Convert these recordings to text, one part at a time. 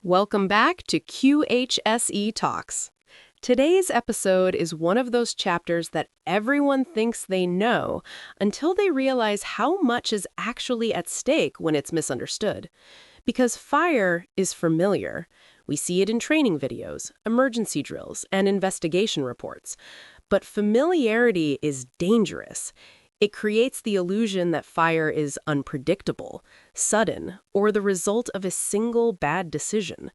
Welcome back to QHSE Talks. Today's episode is one of those chapters that everyone thinks they know until they realize how much is actually at stake when it's misunderstood. Because fire is familiar. We see it in training videos, emergency drills, and investigation reports. But familiarity is dangerous. It creates the illusion that fire is unpredictable, sudden, or the result of a single bad decision.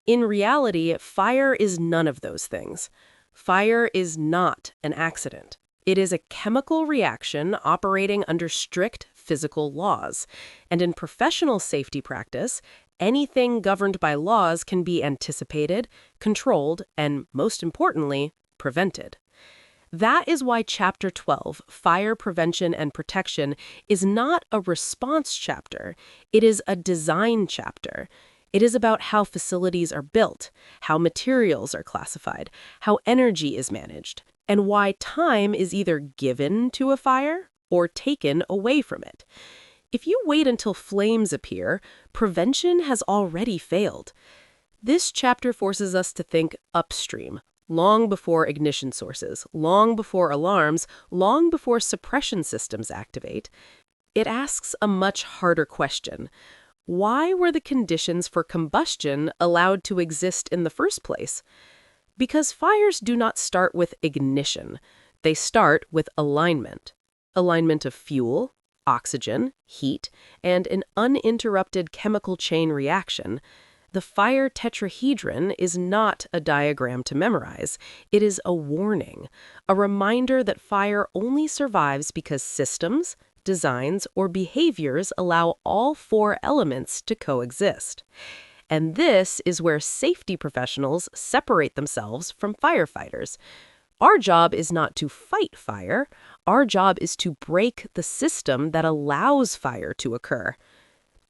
In reality, fire is none of those things. Fire is not an accident. It is a chemical reaction operating under strict physical laws. And in professional safety practice, anything governed by laws can be anticipated, controlled, and, most importantly, prevented. That is why Chapter 12, Fire Prevention and Protection, is not a response chapter. It is a design chapter. It is about how facilities are built, how materials are classified, how energy is managed, and why time is either given to a fire or taken away from it. If you wait until flames appear, prevention has already failed. This chapter forces us to think upstream, long before ignition sources, long before alarms, long before suppression systems activate. It asks a much harder question. Why were the conditions for combustion allowed to exist in the first place? Because fires do not start with ignition. They start with alignment. Alignment of fuel, oxygen, heat, and an uninterrupted chemical chain reaction. The Fire Tetrahedron is not a diagram to memorize. It is a warning, a reminder that fire only survives because systems, designs, or behaviors allow all four elements to coexist. And this is where safety professionals separate themselves from firefighters. Our job is not to fight fire. Our job is to break the system that allows fire to occur.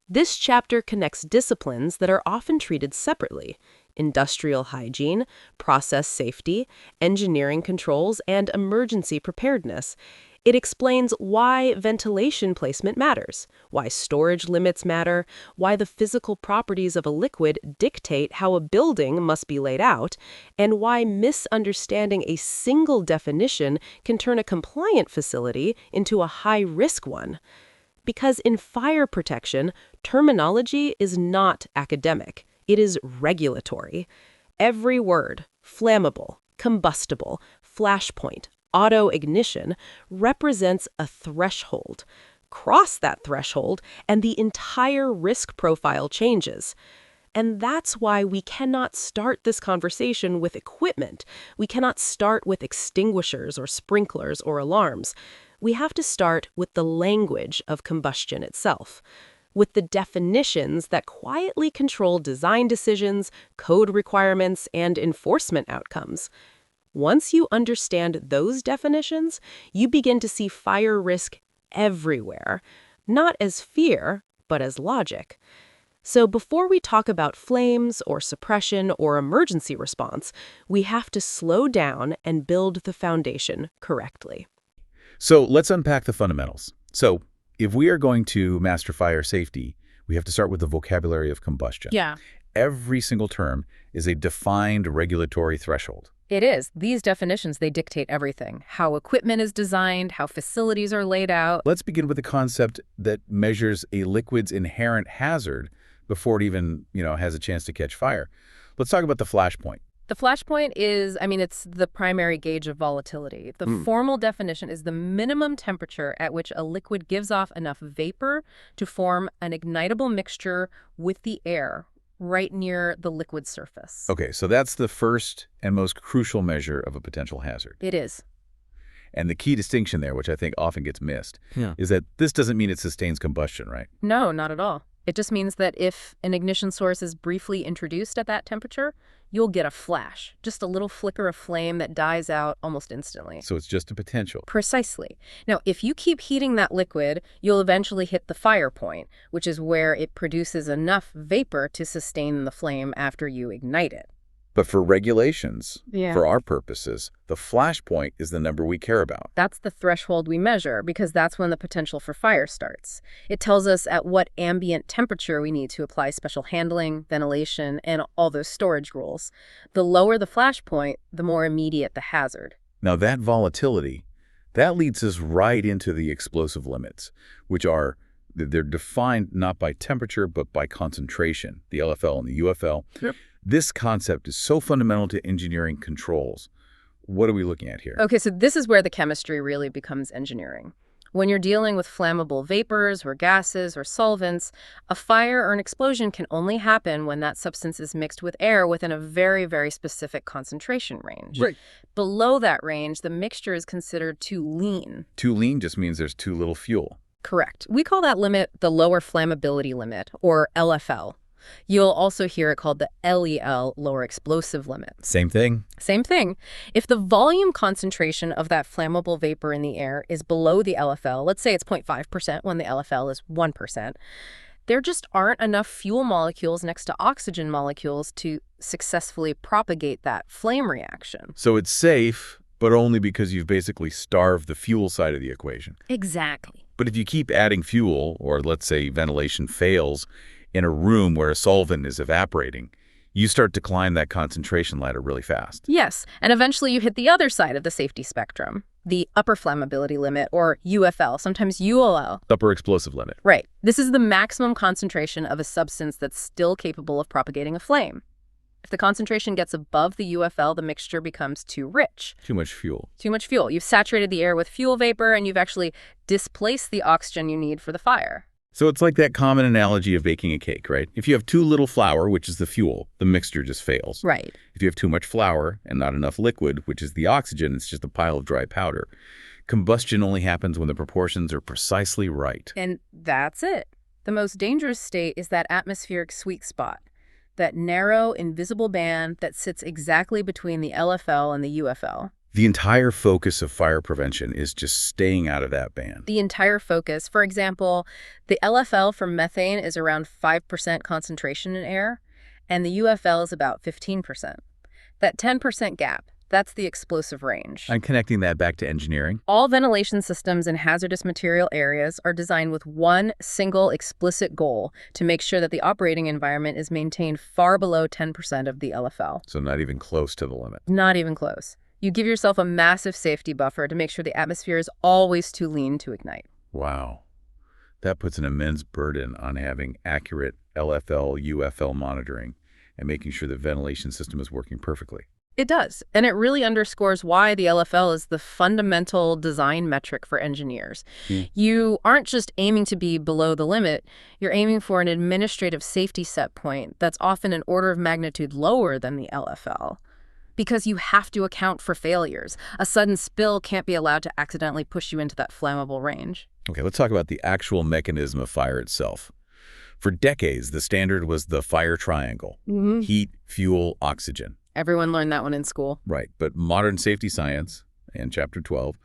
This chapter connects disciplines that are often treated separately: industrial hygiene, process safety, engineering controls, and emergency preparedness. It explains why ventilation placement matters, why storage limits matter, why the physical properties of a liquid dictate how a building must be laid out, and why misunderstanding a single definition can turn a compliant facility into a high-risk one. Because in fire protection, terminology is not academic. It is regulatory. Every word, flammable, combustible, flashpoint, auto-ignition, represents a threshold. Cross that threshold, and the entire risk profile changes. And that's why we cannot start this conversation with equipment. We cannot start with extinguishers or sprinklers or alarms. We have to start with the language of combustion itself, with the definitions that quietly control design decisions, code requirements, and enforcement outcomes. Once you understand those definitions, you begin to see fire risk everywhere, not as fear, but as logic. So before we talk about flames or suppression or emergency response, we have to slow down and build the foundation correctly. So let's unpack the fundamentals. So if we are going to master fire safety, we have to start with the vocabulary of combustion. Yeah, Every single term is a defined regulatory threshold. it is. These definitions, they dictate everything. How equipment is designed, how facilities are laid out. Let's begin with a concept that measures a liquid's inherent hazard before it even, has a chance to catch fire. Let's talk about the flash point. The flash point is, it's the primary gauge of volatility. The formal definition is the minimum temperature at which a liquid gives off enough vapor to form an ignitable mixture with the air right near the liquid surface. Okay, so that's the first and most crucial measure of a potential hazard. It is. And the key distinction there, which I think often gets missed, Yeah. is that this doesn't mean it sustains combustion, right? No, not at all. It just means that if an ignition source is briefly introduced at that temperature, you'll get a flash, just a little flicker of flame that dies out almost instantly. So it's just a potential. Precisely. Now, if you keep heating that liquid, you'll eventually hit the fire point, which is where it produces enough vapor to sustain the flame after you ignite it. But for regulations, Yeah. for our purposes, the flash point is the number we care about. That's the threshold we measure because that's when the potential for fire starts. It tells us at what ambient temperature we need to apply special handling, ventilation, and all those storage rules. The lower the flash point, the more immediate the hazard. Now that volatility, that leads us right into the explosive limits, which are, they're defined not by temperature, but by concentration, the LFL and the UFL. Yep. This concept is so fundamental to engineering controls. What are we looking at here? Okay, so this is where the chemistry really becomes engineering. When you're dealing with flammable vapors or gases or solvents, a fire or an explosion can only happen when that substance is mixed with air within a very, very specific concentration range. Right. Below that range, the mixture is considered too lean. Too lean just means there's too little fuel. Correct. We call that limit the lower flammability limit, or LFL. You'll also hear it called the LEL, lower explosive limit. Same thing. Same thing. If the volume concentration of that flammable vapor in the air is below the LFL, let's say it's 0.5% when the LFL is 1%, there just aren't enough fuel molecules next to oxygen molecules to successfully propagate that flame reaction. So it's safe, but only because you've basically starved the fuel side of the equation. Exactly. But if you keep adding fuel, or let's say ventilation fails, in a room where a solvent is evaporating, you start to climb that concentration ladder really fast. Yes, and eventually you hit the other side of the safety spectrum, the upper flammability limit, or UFL, sometimes ULL. Upper explosive limit. Right. This is the maximum concentration of a substance that's still capable of propagating a flame. If the concentration gets above the UFL, the mixture becomes too rich. Too much fuel. Too much fuel. You've saturated the air with fuel vapor, and you've actually displaced the oxygen you need for the fire. So it's like that common analogy of baking a cake, right? If you have too little flour, which is the fuel, the mixture just fails. Right. If you have too much flour and not enough liquid, which is the oxygen, it's just a pile of dry powder. Combustion only happens when the proportions are precisely right. And that's it. The most dangerous state is that atmospheric sweet spot, that narrow, invisible band that sits exactly between the LFL and the UFL. The entire focus of fire prevention is just staying out of that band. The entire focus. For example, the LFL for methane is around 5% concentration in air, and the UFL is about 15%. That 10% gap, that's the explosive range. I'm connecting that back to engineering. All ventilation systems in hazardous material areas are designed with one single explicit goal to make sure that the operating environment is maintained far below 10% of the LFL. So not even close to the limit. Not even close. You give yourself a massive safety buffer to make sure the atmosphere is always too lean to ignite. Wow. That puts an immense burden on having accurate LFL, UFL monitoring and making sure the ventilation system is working perfectly. It does, and it really underscores why the LFL is the fundamental design metric for engineers. You aren't just aiming to be below the limit, you're aiming for an administrative safety set point that's often an order of magnitude lower than the LFL. Because you have to account for failures. A sudden spill can't be allowed to accidentally push you into that flammable range. Okay, let's talk about the actual mechanism of fire itself. For decades, the standard was the fire triangle. Heat, fuel, oxygen. Everyone learned that one in school. Right, but modern safety science, and Chapter 12,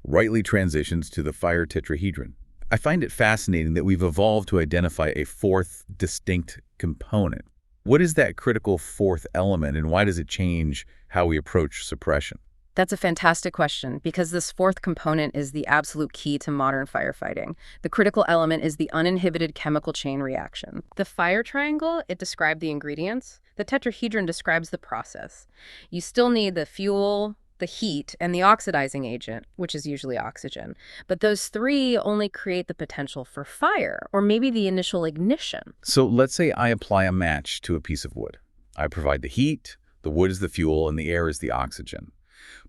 rightly transitions to the fire tetrahedron. I find it fascinating that we've evolved to identify a fourth distinct component. What is that critical fourth element, and why does it change how we approach suppression? That's a fantastic question, because this fourth component is the absolute key to modern firefighting. The critical element is the uninhibited chemical chain reaction. The fire triangle, it described the ingredients. The tetrahedron describes the process. You still need the fuel, the heat, and the oxidizing agent, which is usually oxygen. But those three only create the potential for fire, or maybe the initial ignition. So let's say I apply a match to a piece of wood. I provide the heat, the wood is the fuel, and the air is the oxygen.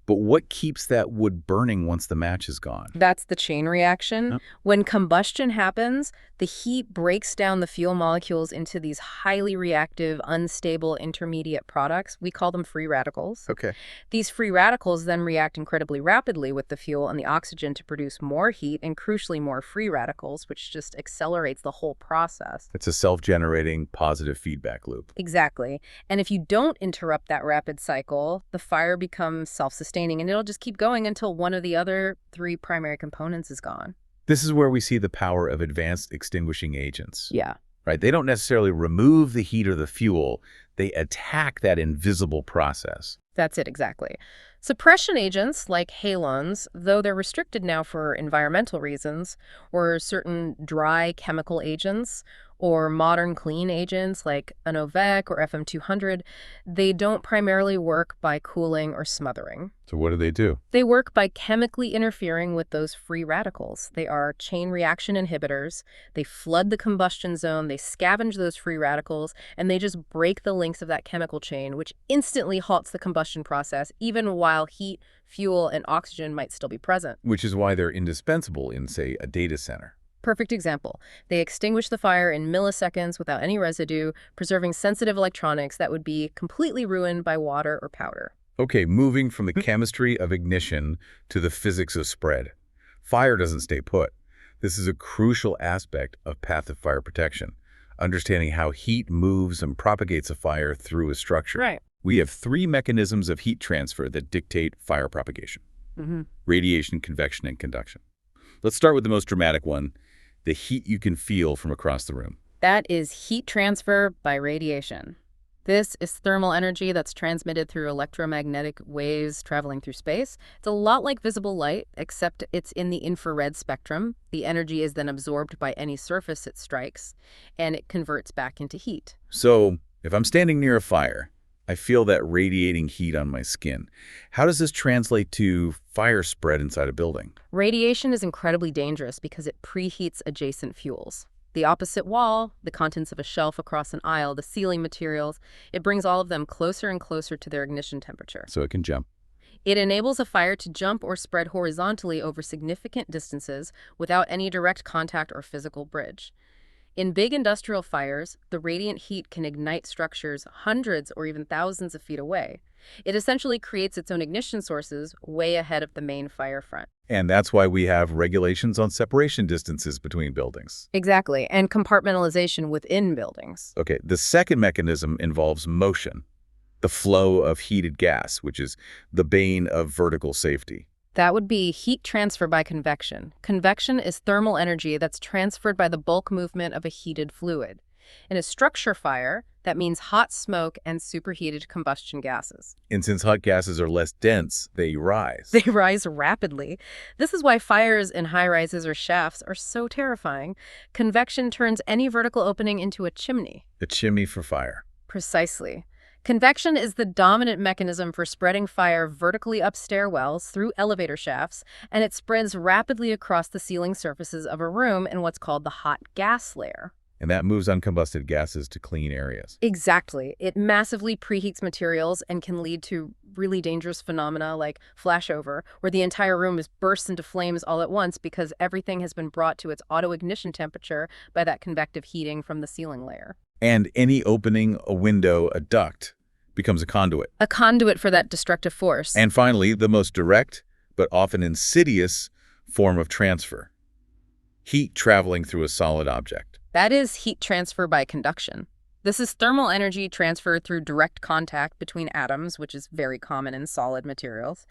But what keeps that wood burning once the match is gone? That's the chain reaction. Yep. When combustion happens, the heat breaks down the fuel molecules into these highly reactive, unstable intermediate products. We call them free radicals. Okay. These free radicals then react incredibly rapidly with the fuel and the oxygen to produce more heat and, crucially, more free radicals, which just accelerates the whole process. It's a self-generating positive feedback loop. Exactly. And if you don't interrupt that rapid cycle, the fire becomes self-sustaining, and it'll just keep going until one of the other three primary components is gone. This is where we see the power of advanced extinguishing agents. Yeah. right? They don't necessarily remove the heat or the fuel. They attack that invisible process. That's it, exactly. Suppression agents like halogens, though they're restricted now for environmental reasons, or certain dry chemical agents, or modern clean agents like Anovec or FM200, they don't primarily work by cooling or smothering. So what do? They work by chemically interfering with those free radicals. They are chain reaction inhibitors. They flood the combustion zone, they scavenge those free radicals, and they just break the links of that chemical chain, which instantly halts the combustion process, even while heat, fuel, and oxygen might still be present. Which is why they're indispensable in, say, a data center. Perfect example. They extinguish the fire in milliseconds without any residue, preserving sensitive electronics that would be completely ruined by water or powder. Okay, moving from the chemistry of ignition to the physics of spread. Fire doesn't stay put. This is a crucial aspect of path of fire protection, understanding how heat moves and propagates a fire through a structure. Right. We have three mechanisms of heat transfer that dictate fire propagation: radiation, convection, and conduction. Let's start with the most dramatic one, the heat you can feel from across the room. That is heat transfer by radiation. This is thermal energy that's transmitted through electromagnetic waves traveling through space. It's a lot like visible light, except it's in the infrared spectrum. The energy is then absorbed by any surface it strikes, and it converts back into heat. So, if I'm standing near a fire, I feel that radiating heat on my skin. How does this translate to fire spread inside a building? Radiation is incredibly dangerous because it preheats adjacent fuels. The opposite wall, the contents of a shelf across an aisle, the ceiling materials, it brings all of them closer and closer to their ignition temperature. So it can jump. It enables a fire to jump or spread horizontally over significant distances without any direct contact or physical bridge. In big industrial fires, the radiant heat can ignite structures hundreds or even thousands of feet away. It essentially creates its own ignition sources way ahead of the main fire front. And that's why we have regulations on separation distances between buildings. Exactly, and compartmentalization within buildings. Okay, the second mechanism involves motion, the flow of heated gas, which is the bane of vertical safety. That would be heat transfer by convection. Convection is thermal energy that's transferred by the bulk movement of a heated fluid. In a structure fire, that means hot smoke and superheated combustion gases. And since hot gases are less dense, they rise. They rise rapidly. This is why fires in high-rises or shafts are so terrifying. Convection turns any vertical opening into a chimney. A chimney for fire. Precisely. Convection is the dominant mechanism for spreading fire vertically up stairwells through elevator shafts, and it spreads rapidly across the ceiling surfaces of a room in what's called the hot gas layer. And that moves uncombusted gases to clean areas. Exactly. It massively preheats materials and can lead to really dangerous phenomena like flashover, where the entire room is burst into flames all at once because everything has been brought to its auto-ignition temperature by that convective heating from the ceiling layer. And any opening, a window, a duct becomes a conduit. A conduit for that destructive force. And finally, the most direct, but often insidious, form of transfer. Heat traveling through a solid object. That is heat transfer by conduction. This is thermal energy transferred through direct contact between atoms, which is very common in solid materials.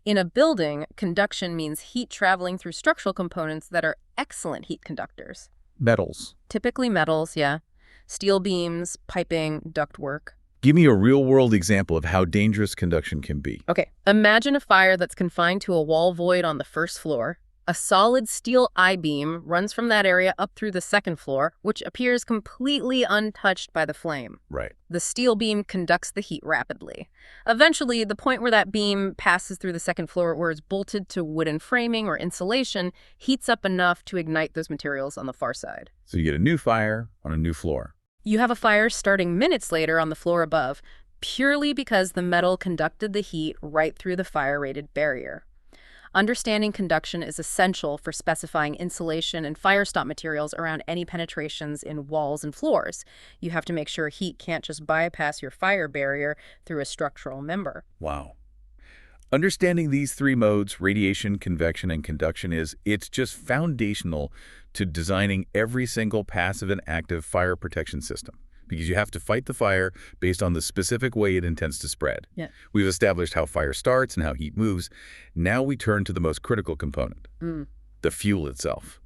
In a building, conduction means heat traveling through structural components that are excellent heat conductors. Metals. Typically metals, yeah. Steel beams, piping, ductwork. Give me a real-world example of how dangerous conduction can be. Okay, imagine a fire that's confined to a wall void on the first floor. A solid steel I-beam runs from that area up through the second floor, which appears completely untouched by the flame. Right. The steel beam conducts the heat rapidly. Eventually, the point where that beam passes through the second floor, where it's bolted to wooden framing or insulation, heats up enough to ignite those materials on the far side. So you get a new fire on a new floor. You have a fire starting minutes later on the floor above, purely because the metal conducted the heat right through the fire-rated barrier. Understanding conduction is essential for specifying insulation and fire stop materials around any penetrations in walls and floors. You have to make sure heat can't just bypass your fire barrier through a structural member. Wow. Understanding these three modes, radiation, convection, and conduction, it's just foundational to designing every single passive and active fire protection system. Because you have to fight the fire based on the specific way it intends to spread. Yeah. We've established how fire starts and how heat moves. Now we turn to the most critical component, the fuel itself.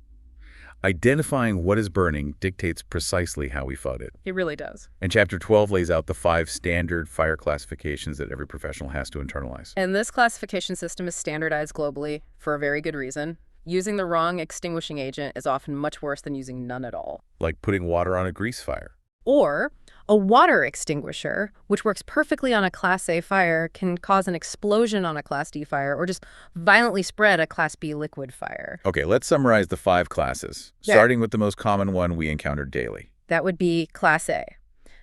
Identifying what is burning dictates precisely how we fight it. It really does. And Chapter 12 lays out the 5 standard fire classifications that every professional has to internalize. And this classification system is standardized globally for a very good reason. Using the wrong extinguishing agent is often much worse than using none at all. Like putting water on a grease fire. Or a water extinguisher, which works perfectly on a Class A fire, can cause an explosion on a Class D fire or just violently spread a Class B liquid fire. Okay, let's summarize the 5 classes, starting with the most common one we encounter daily. That would be Class A.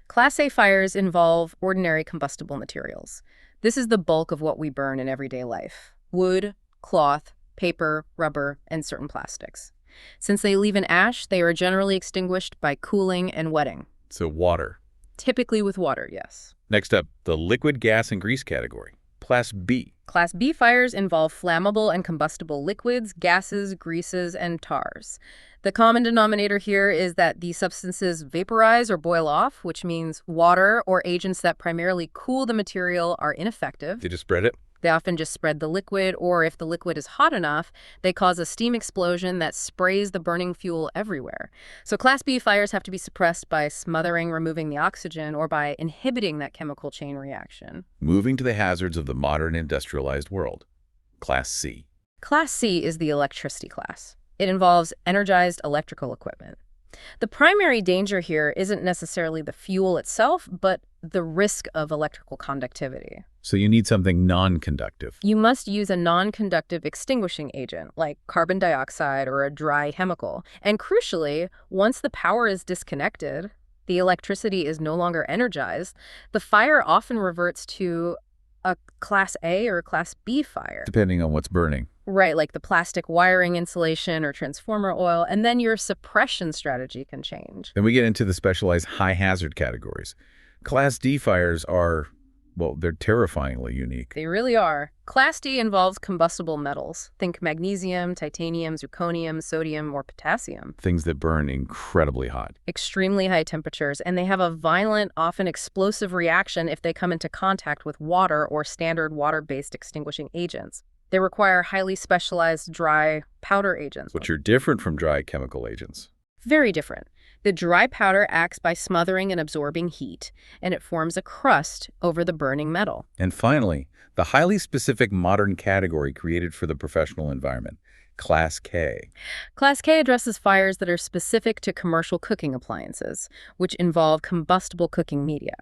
Class A fires involve ordinary combustible materials. This is the bulk of what we burn in everyday life: wood, cloth, paper, rubber, and certain plastics. Since they leave an ash, they are generally extinguished by cooling and wetting. So water. Typically with water, yes. Next up, the liquid, gas, and grease category. Class B. Class B fires involve flammable and combustible liquids, gases, greases, and tars. The common denominator here is that these substances vaporize or boil off, which means water or agents that primarily cool the material are ineffective. They just spread it? They often just spread the liquid, or if the liquid is hot enough, they cause a steam explosion that sprays the burning fuel everywhere. So Class B fires have to be suppressed by smothering, removing the oxygen, or by inhibiting that chemical chain reaction. Moving to the hazards of the modern industrialized world. Class C. Class C is the electricity class. It involves energized electrical equipment. The primary danger here isn't necessarily the fuel itself, but the risk of electrical conductivity. So you need something non-conductive. You must use a non-conductive extinguishing agent, like carbon dioxide or a dry chemical. And crucially, once the power is disconnected, the electricity is no longer energized, the fire often reverts to a Class A or a Class B fire. Depending on what's burning. Right, like the plastic wiring insulation or transformer oil, and then your suppression strategy can change. Then we get into the specialized high hazard categories. Class D fires are, well, they're terrifyingly unique. They really are. Class D involves combustible metals. Think magnesium, titanium, zirconium, sodium, or potassium. Things that burn incredibly hot. Extremely high temperatures, and they have a violent, often explosive reaction if they come into contact with water or standard water-based extinguishing agents. They require highly specialized dry powder agents. Which are different from dry chemical agents. Very different. The dry powder acts by smothering and absorbing heat, and it forms a crust over the burning metal. And finally, the highly specific modern category created for the professional environment, Class K. Class K addresses fires that are specific to commercial cooking appliances, which involve combustible cooking media,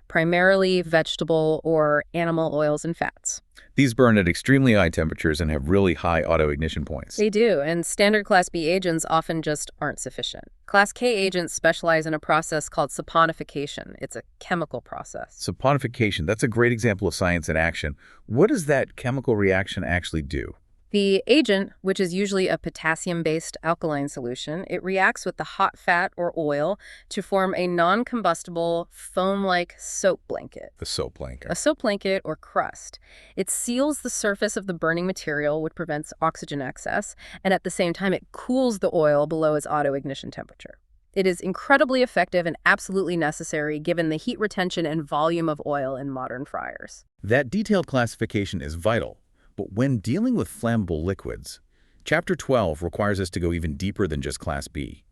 primarily vegetable or animal oils and fats. These burn at extremely high temperatures and have really high auto-ignition points. They do, and standard Class B agents often just aren't sufficient. Class K agents specialize in a process called saponification. It's a chemical process. Saponification, that's a great example of science in action. What does that chemical reaction actually do? The agent, which is usually a potassium-based alkaline solution, it reacts with the hot fat or oil to form a non-combustible, foam-like soap blanket. The soap blanket. A soap blanket or crust. It seals the surface of the burning material, which prevents oxygen excess, and at the same time it cools the oil below its auto-ignition temperature. It is incredibly effective and absolutely necessary given the heat retention and volume of oil in modern fryers. That detailed classification is vital. But when dealing with flammable liquids, Chapter 12 requires us to go even deeper than just Class B.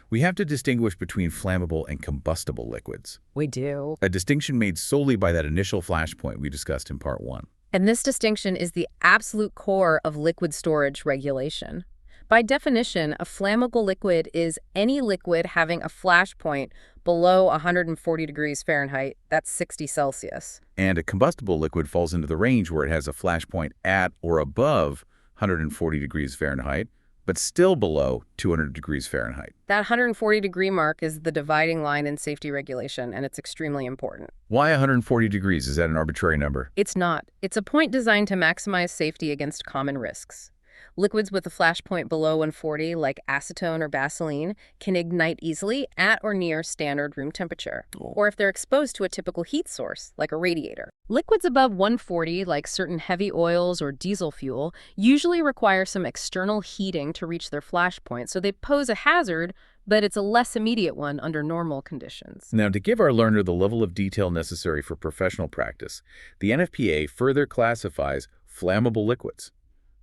We have to distinguish between flammable and combustible liquids. We do. A distinction made solely by that initial flashpoint we discussed in Part 1. And this distinction is the absolute core of liquid storage regulation. By definition, a flammable liquid is any liquid having a flash point below 140 degrees Fahrenheit, that's 60 Celsius. And a combustible liquid falls into the range where it has a flash point at or above 140 degrees Fahrenheit, but still below 200 degrees Fahrenheit. That 140 degree mark is the dividing line in safety regulation, and it's extremely important. Why 140 degrees? Is that an arbitrary number? It's not. It's a point designed to maximize safety against common risks. Liquids with a flash point below 140, like acetone or Vaseline, can ignite easily at or near standard room temperature, or if they're exposed to a typical heat source, like a radiator. Liquids above 140, like certain heavy oils or diesel fuel, usually require some external heating to reach their flash point, so they pose a hazard, but it's a less immediate one under normal conditions. Now, to give our learner the level of detail necessary for professional practice, the NFPA further classifies flammable liquids.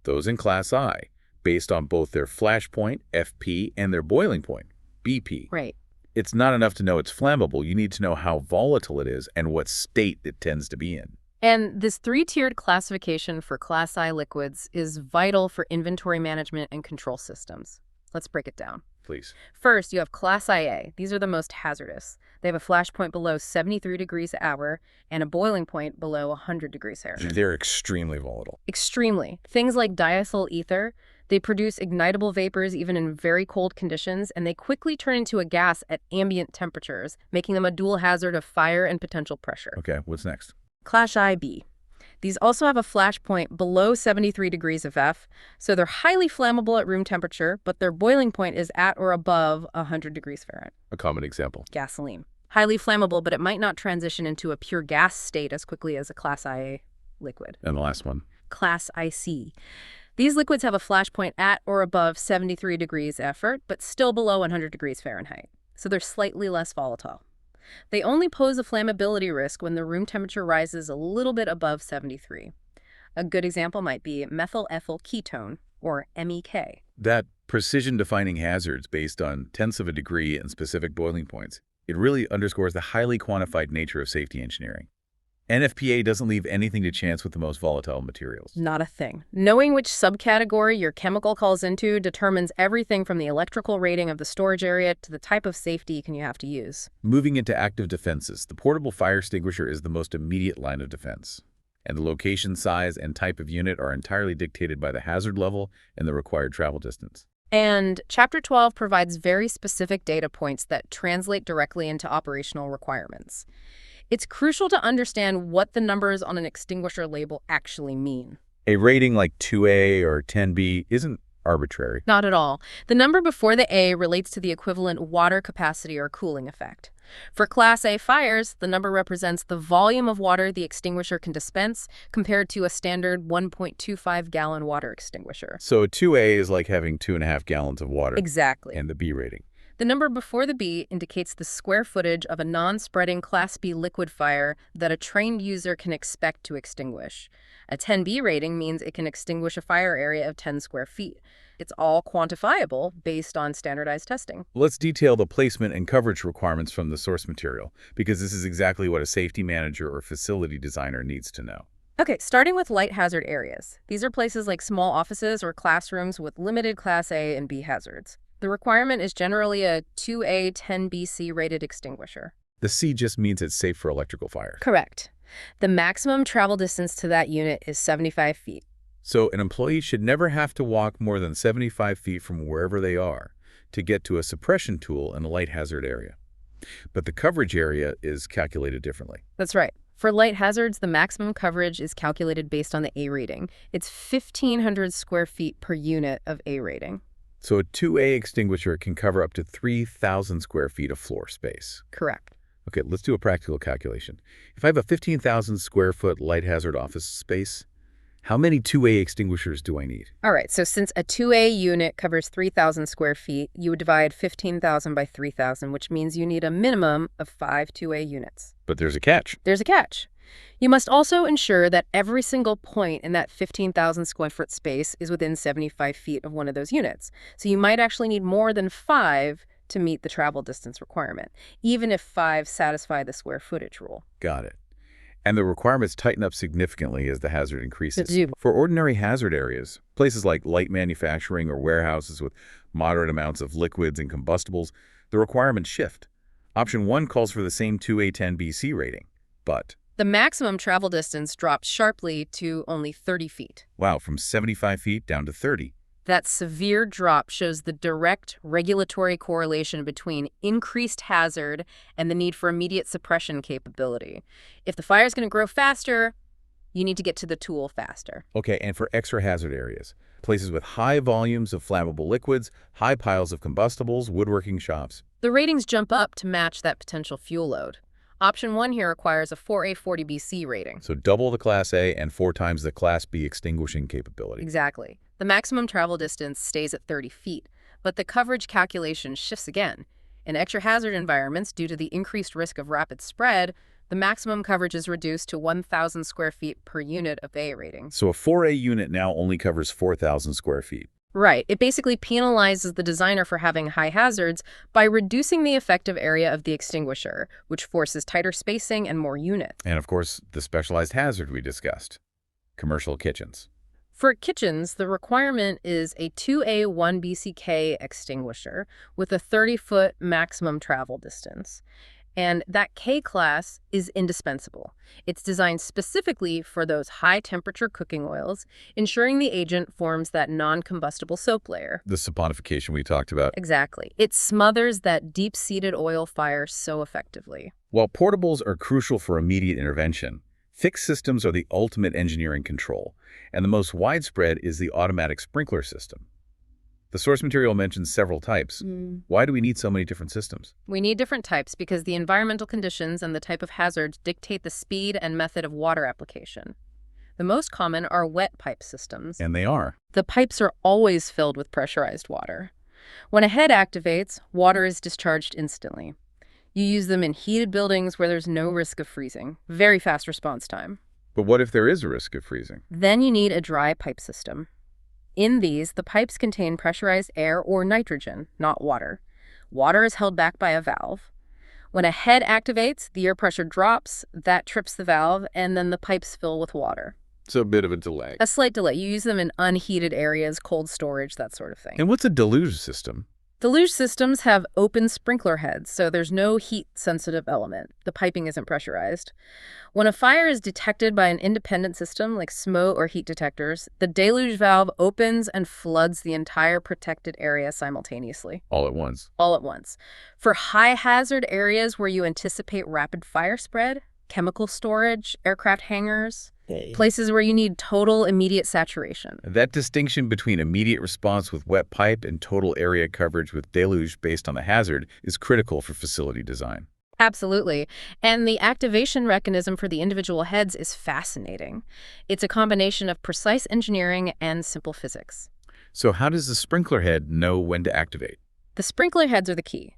Those in Class I, based on both their flash point, FP, and their boiling point, BP. Right. It's not enough to know it's flammable. You need to know how volatile it is and what state it tends to be in. And this three-tiered classification for Class I liquids is vital for inventory management and control systems. Let's break it down. Please. First, you have Class IA. These are the most hazardous. They have a flash point below 73 degrees hour and a boiling point below 100 degrees Fahrenheit. They're extremely volatile. Extremely. Things like diacetyl ether, they produce ignitable vapors even in very cold conditions, and they quickly turn into a gas at ambient temperatures, making them a dual hazard of fire and potential pressure. Okay, what's next? Class IB. These also have a flash point below 73 degrees of F, so they're highly flammable at room temperature, but their boiling point is at or above 100 degrees Fahrenheit. A common example. Gasoline. Highly flammable, but it might not transition into a pure gas state as quickly as a Class IA liquid. And the last one. Class IC. These liquids have a flash point at or above 73 degrees F, but still below 100 degrees Fahrenheit, so they're slightly less volatile. They only pose a flammability risk when the room temperature rises a little bit above 73. A good example might be methyl ethyl ketone, or MEK. That precision defining hazards based on tenths of a degree and specific boiling points, it really underscores the highly quantified nature of safety engineering. NFPA doesn't leave anything to chance with the most volatile materials. Not a thing. Knowing which subcategory your chemical calls into determines everything from the electrical rating of the storage area to the type of safety you have to use. Moving into active defenses, the portable fire extinguisher is the most immediate line of defense. And the location, size, and type of unit are entirely dictated by the hazard level and the required travel distance. And Chapter 12 provides very specific data points that translate directly into operational requirements. It's crucial to understand what the numbers on an extinguisher label actually mean. A rating like 2A or 10B isn't arbitrary. Not at all. The number before the A relates to the equivalent water capacity or cooling effect. For Class A fires, the number represents the volume of water the extinguisher can dispense compared to a standard 1.25-gallon water extinguisher. So a 2A is like having 2.5 gallons of water. Exactly. And the B rating. The number before the B indicates the square footage of a non-spreading Class B liquid fire that a trained user can expect to extinguish. A 10B rating means it can extinguish a fire area of 10 square feet. It's all quantifiable based on standardized testing. Let's detail the placement and coverage requirements from the source material, because this is exactly what a safety manager or facility designer needs to know. Okay, starting with light hazard areas. These are places like small offices or classrooms with limited Class A and B hazards. The requirement is generally a 2A 10BC rated extinguisher. The C just means it's safe for electrical fire. Correct. The maximum travel distance to that unit is 75 feet. So an employee should never have to walk more than 75 feet from wherever they are to get to a suppression tool in a light hazard area. But the coverage area is calculated differently. That's right. For light hazards, the maximum coverage is calculated based on the A rating. It's 1,500 square feet per unit of A rating. So a 2A extinguisher can cover up to 3,000 square feet of floor space. Correct. Okay, let's do a practical calculation. If I have a 15,000 square foot light hazard office space, how many 2A extinguishers do I need? All right, so since a 2A unit covers 3,000 square feet, you would divide 15,000 by 3,000, which means you need a minimum of 5 2A units. But there's a catch. There's a catch. You must also ensure that every single point in that 15,000 square foot space is within 75 feet of one of those units. So you might actually need more than 5 to meet the travel distance requirement, even if 5 satisfy the square footage rule. Got it. And the requirements tighten up significantly as the hazard increases. They do. For ordinary hazard areas, places like light manufacturing or warehouses with moderate amounts of liquids and combustibles, the requirements shift. Option 1 calls for the same 2A10BC rating, but the maximum travel distance drops sharply to only 30 feet. wow, from 75 feet down to 30. That severe drop shows the direct regulatory correlation between increased hazard and the need for immediate suppression capability. If the fire is going to grow faster, you need to get to the tool faster. Okay, and for extra hazard areas, places with high volumes of flammable liquids, high piles of combustibles, woodworking shops. The ratings jump up to match that potential fuel load. Option 1 here requires a 4A40BC rating. So double the Class A and 4 times the Class B extinguishing capability. Exactly. The maximum travel distance stays at 30 feet, but the coverage calculation shifts again. In extra hazard environments, due to the increased risk of rapid spread, the maximum coverage is reduced to 1,000 square feet per unit of A rating. So a 4A unit now only covers 4,000 square feet. Right. It basically penalizes the designer for having high hazards by reducing the effective area of the extinguisher, which forces tighter spacing and more units. And of course, the specialized hazard we discussed, commercial kitchens. For kitchens, the requirement is a 2A 1BCK extinguisher with a 30-foot maximum travel distance. And that K-class is indispensable. It's designed specifically for those high-temperature cooking oils, ensuring the agent forms that non-combustible soap layer. The saponification we talked about. Exactly. It smothers that deep-seated oil fire so effectively. While portables are crucial for immediate intervention, fixed systems are the ultimate engineering control, and the most widespread is the automatic sprinkler system. The source material mentions several types. Why do we need so many different systems? We need different types because the environmental conditions and the type of hazards dictate the speed and method of water application. The most common are wet pipe systems. And they are. The pipes are always filled with pressurized water. When a head activates, water is discharged instantly. You use them in heated buildings where there's no risk of freezing. Very fast response time. But what if there is a risk of freezing? Then you need a dry pipe system. In these, the pipes contain pressurized air or nitrogen, not water. Water is held back by a valve. When a head activates, the air pressure drops, that trips the valve, and then the pipes fill with water. So a bit of a delay. A slight delay. You use them in unheated areas, cold storage, that sort of thing. And what's a deluge system? Deluge systems have open sprinkler heads, so there's no heat-sensitive element. The piping isn't pressurized. When a fire is detected by an independent system like smoke or heat detectors, the deluge valve opens and floods the entire protected area simultaneously. All at once. All at once. For high-hazard areas where you anticipate rapid fire spread, chemical storage, aircraft hangars, places where you need total immediate saturation. That distinction between immediate response with wet pipe and total area coverage with deluge based on the hazard is critical for facility design. Absolutely. And the activation mechanism for the individual heads is fascinating. It's a combination of precise engineering and simple physics. So how does the sprinkler head know when to activate? The sprinkler heads are the key.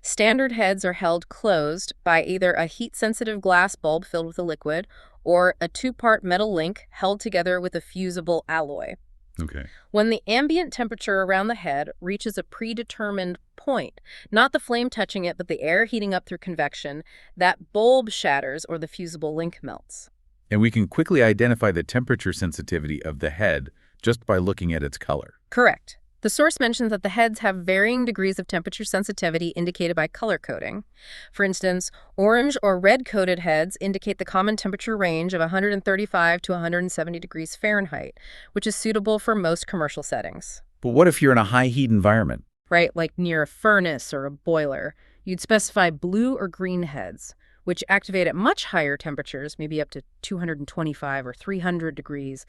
Standard heads are held closed by either a heat-sensitive glass bulb filled with a liquid or a two-part metal link held together with a fusible alloy. Okay. When the ambient temperature around the head reaches a predetermined point, not the flame touching it, but the air heating up through convection, that bulb shatters or the fusible link melts. And we can quickly identify the temperature sensitivity of the head just by looking at its color. Correct. The source mentions that the heads have varying degrees of temperature sensitivity indicated by color coding. For instance, orange or red-coded heads indicate the common temperature range of 135 to 170 degrees Fahrenheit, which is suitable for most commercial settings. But what if you're in a high-heat environment? Right, like near a furnace or a boiler. You'd specify blue or green heads, which activate at much higher temperatures, maybe up to 225 or 300 degrees,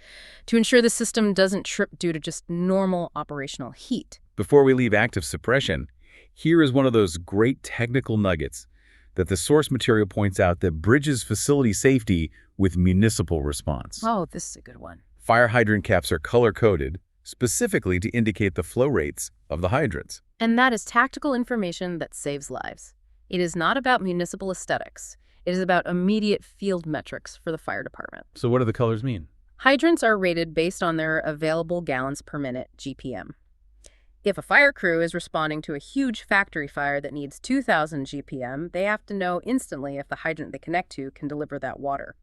to ensure the system doesn't trip due to just normal operational heat. Before we leave active suppression, here is one of those great technical nuggets that the source material points out that bridges facility safety with municipal response. Oh, this is a good one. Fire hydrant caps are color-coded, specifically to indicate the flow rates of the hydrants. And that is tactical information that saves lives. It is not about municipal aesthetics. It is about immediate field metrics for the fire department. So what do the colors mean? Hydrants are rated based on their available gallons per minute, GPM. If a fire crew is responding to a huge factory fire that needs 2,000 GPM, they have to know instantly if the hydrant they connect to can deliver that water.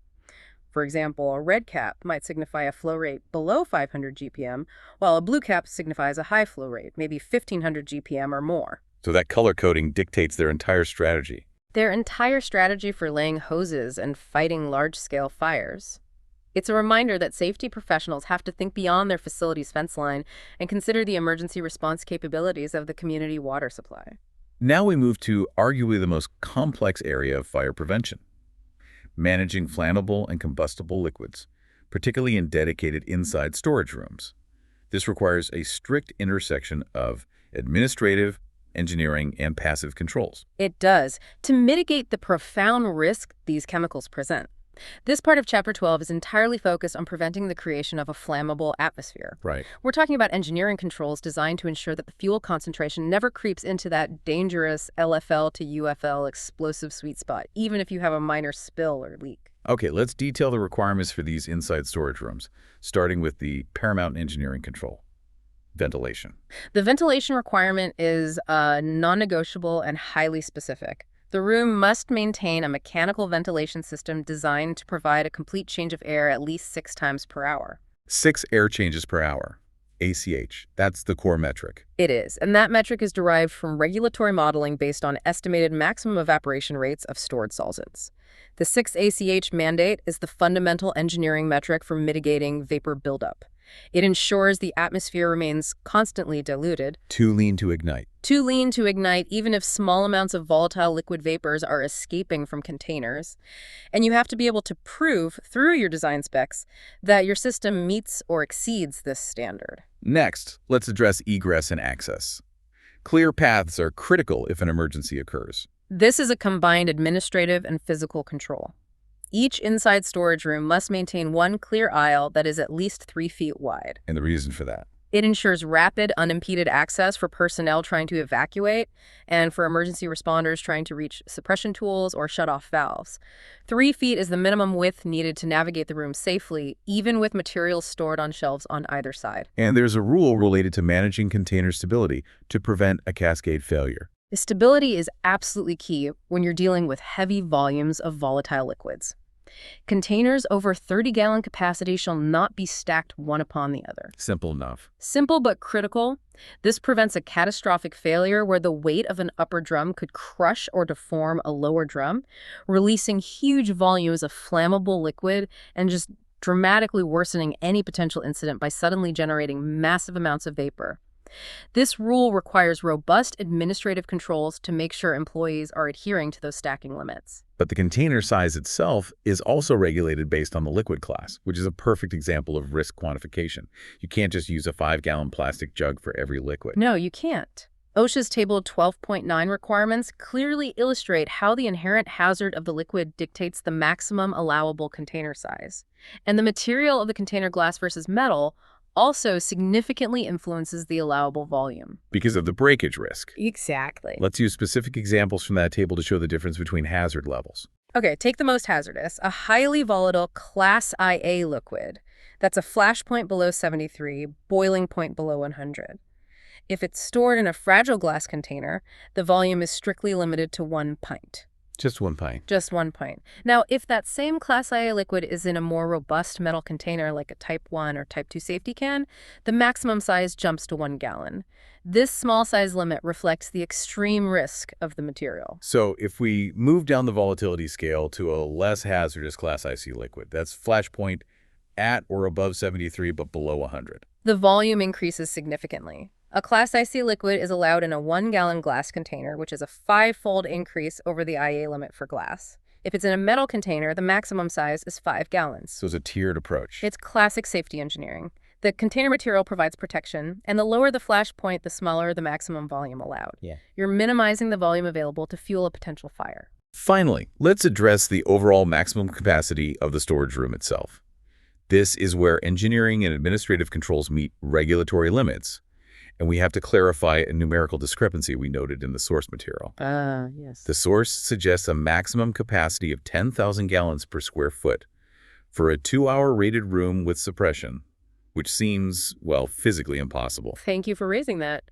For example, a red cap might signify a flow rate below 500 GPM, while a blue cap signifies a high flow rate, maybe 1,500 GPM or more. So that color coding dictates their entire strategy. Their entire strategy for laying hoses and fighting large-scale fires. It's a reminder that safety professionals have to think beyond their facility's fence line and consider the emergency response capabilities of the community water supply. Now we move to arguably the most complex area of fire prevention: managing flammable and combustible liquids, particularly in dedicated inside storage rooms. This requires a strict intersection of administrative, engineering, and passive controls. It does, to mitigate the profound risk these chemicals present. This part of Chapter 12 is entirely focused on preventing the creation of a flammable atmosphere. Right. We're talking about engineering controls designed to ensure that the fuel concentration never creeps into that dangerous LFL to UFL explosive sweet spot, even if you have a minor spill or leak. Okay, let's detail the requirements for these inside storage rooms, starting with the paramount engineering control: ventilation? The ventilation requirement is non-negotiable and highly specific. The room must maintain a mechanical ventilation system designed to provide a complete change of air at least 6 times per hour. 6 air changes per hour. ACH. That's the core metric. It is, and that metric is derived from regulatory modeling based on estimated maximum evaporation rates of stored solvents. The 6 ACH mandate is the fundamental engineering metric for mitigating vapor buildup. It ensures the atmosphere remains constantly diluted. Too lean to ignite. Too lean to ignite even if small amounts of volatile liquid vapors are escaping from containers. And you have to be able to prove through your design specs that your system meets or exceeds this standard. Next, let's address egress and access. Clear paths are critical if an emergency occurs. This is a combined administrative and physical control. Each inside storage room must maintain one clear aisle that is at least 3 feet wide. And the reason for that? It ensures rapid, unimpeded access for personnel trying to evacuate and for emergency responders trying to reach suppression tools or shut off valves. 3 feet is the minimum width needed to navigate the room safely, even with materials stored on shelves on either side. And there's a rule related to managing container stability to prevent a cascade failure. The stability is absolutely key when you're dealing with heavy volumes of volatile liquids. Containers over 30-gallon capacity shall not be stacked one upon the other. Simple enough. Simple but critical. This prevents a catastrophic failure where the weight of an upper drum could crush or deform a lower drum, releasing huge volumes of flammable liquid and just dramatically worsening any potential incident by suddenly generating massive amounts of vapor. This rule requires robust administrative controls to make sure employees are adhering to those stacking limits. But the container size itself is also regulated based on the liquid class, which is a perfect example of risk quantification. You can't just use a 5-gallon plastic jug for every liquid. No, you can't. OSHA's Table 12.9 requirements clearly illustrate how the inherent hazard of the liquid dictates the maximum allowable container size. And the material of the container, glass versus metal, also significantly influences the allowable volume. Because of the breakage risk. Exactly. Let's use specific examples from that table to show the difference between hazard levels. Okay, take the most hazardous, a highly volatile Class IA liquid. That's a flash point below 73, boiling point below 100. If it's stored in a fragile glass container, the volume is strictly limited to 1 pint. Just 1 pint. Just 1 pint. Now, if that same Class IA liquid is in a more robust metal container like a Type 1 or Type 2 safety can, the maximum size jumps to 1 gallon. This small size limit reflects the extreme risk of the material. So if we move down the volatility scale to a less hazardous Class IC liquid, that's flash point at or above 73 but below 100. The volume increases significantly. A Class IC liquid is allowed in a 1-gallon glass container, which is a 5-fold increase over the IA limit for glass. If it's in a metal container, the maximum size is 5 gallons. So it's a tiered approach. It's classic safety engineering. The container material provides protection, and the lower the flash point, the smaller the maximum volume allowed. You're minimizing the volume available to fuel a potential fire. Finally, let's address the overall maximum capacity of the storage room itself. This is where engineering and administrative controls meet regulatory limits. And we have to clarify a numerical discrepancy we noted in the source material. Yes. The source suggests a maximum capacity of 10,000 gallons per square foot for a 2-hour rated room with suppression, which seems, well, physically impossible. Thank you for raising that.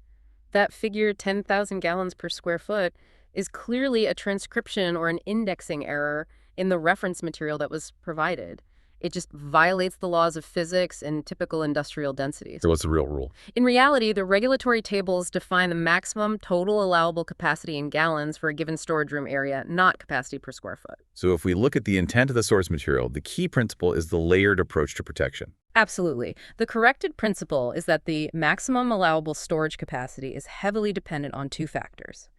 That figure, 10,000 gallons per square foot, is clearly a transcription or an indexing error in the reference material that was provided. It just violates the laws of physics and typical industrial densities. So what's the real rule? In reality, the regulatory tables define the maximum total allowable capacity in gallons for a given storage room area, not capacity per square foot. So if we look at the intent of the source material, the key principle is the layered approach to protection. Absolutely. The corrected principle is that the maximum allowable storage capacity is heavily dependent on 2 factors.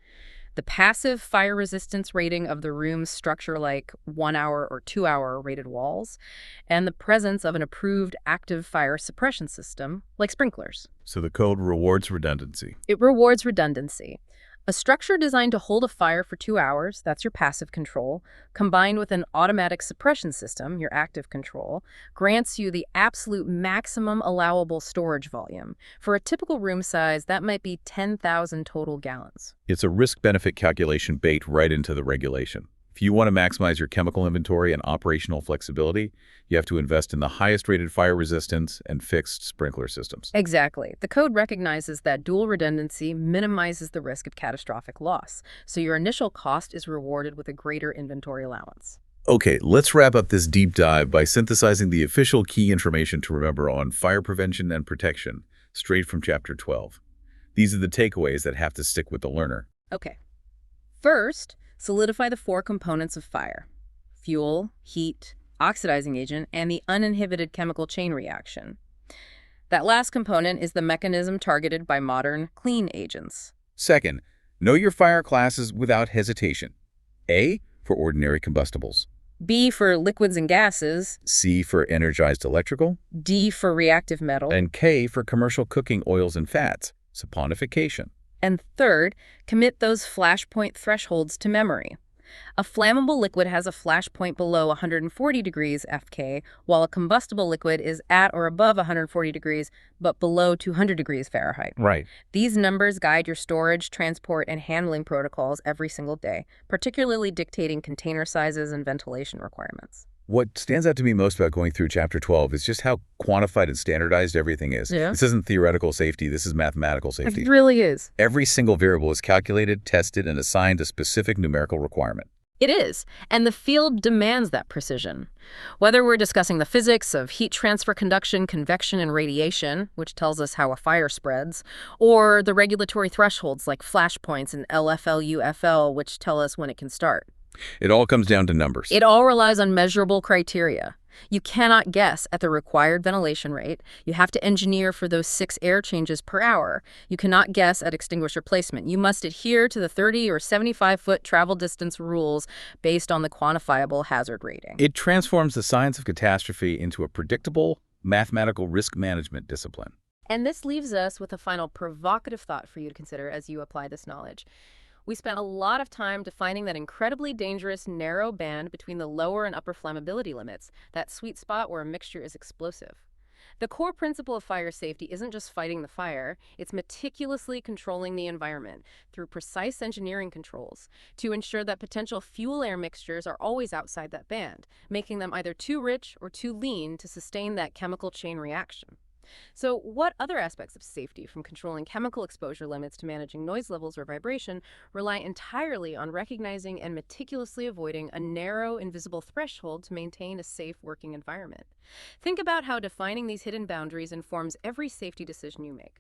The passive fire resistance rating of the room's structure, like 1-hour or 2-hour rated walls, and the presence of an approved active fire suppression system, like sprinklers. So the code rewards redundancy. It rewards redundancy. A structure designed to hold a fire for 2 hours, that's your passive control, combined with an automatic suppression system, your active control, grants you the absolute maximum allowable storage volume. For a typical room size, that might be 10,000 total gallons. It's a risk-benefit calculation baked right into the regulation. If you want to maximize your chemical inventory and operational flexibility, you have to invest in the highest-rated fire resistance and fixed sprinkler systems. Exactly. The code recognizes that dual redundancy minimizes the risk of catastrophic loss, so your initial cost is rewarded with a greater inventory allowance. Okay, let's wrap up this deep dive by synthesizing the official key information to remember on fire prevention and protection, straight from Chapter 12. These are the takeaways that have to stick with the learner. Okay. First, solidify the 4 components of fire: fuel, heat, oxidizing agent, and the uninhibited chemical chain reaction. That last component is the mechanism targeted by modern clean agents. Second, know your fire classes without hesitation. A for ordinary combustibles. B for liquids and gases. C for energized electrical. D for reactive metal. And K for commercial cooking oils and fats, saponification. And third, commit those flashpoint thresholds to memory. A flammable liquid has a flash point below 140 degrees FK, while a combustible liquid is at or above 140 degrees, but below 200 degrees Fahrenheit. Right. These numbers guide your storage, transport, and handling protocols every single day, particularly dictating container sizes and ventilation requirements. What stands out to me most about going through Chapter 12 is just how quantified and standardized everything is. Yeah. This isn't theoretical safety, this is mathematical safety. It really is. Every single variable is calculated, tested, and assigned a specific numerical requirement. It is, and the field demands that precision. Whether we're discussing the physics of heat transfer, conduction, convection, and radiation, which tells us how a fire spreads, or the regulatory thresholds like flashpoints and LFLUFL, which tell us when it can start. It all comes down to numbers. It all relies on measurable criteria. You cannot guess at the required ventilation rate. You have to engineer for those 6 air changes per hour. You cannot guess at extinguisher placement. You must adhere to the 30 or 75-foot travel distance rules based on the quantifiable hazard rating. It transforms the science of catastrophe into a predictable, mathematical risk management discipline. And this leaves us with a final provocative thought for you to consider as you apply this knowledge. We spent a lot of time defining that incredibly dangerous narrow band between the lower and upper flammability limits, that sweet spot where a mixture is explosive. The core principle of fire safety isn't just fighting the fire, it's meticulously controlling the environment through precise engineering controls to ensure that potential fuel-air mixtures are always outside that band, making them either too rich or too lean to sustain that chemical chain reaction. So what other aspects of safety, from controlling chemical exposure limits to managing noise levels or vibration, rely entirely on recognizing and meticulously avoiding a narrow, invisible threshold to maintain a safe working environment? Think about how defining these hidden boundaries informs every safety decision you make.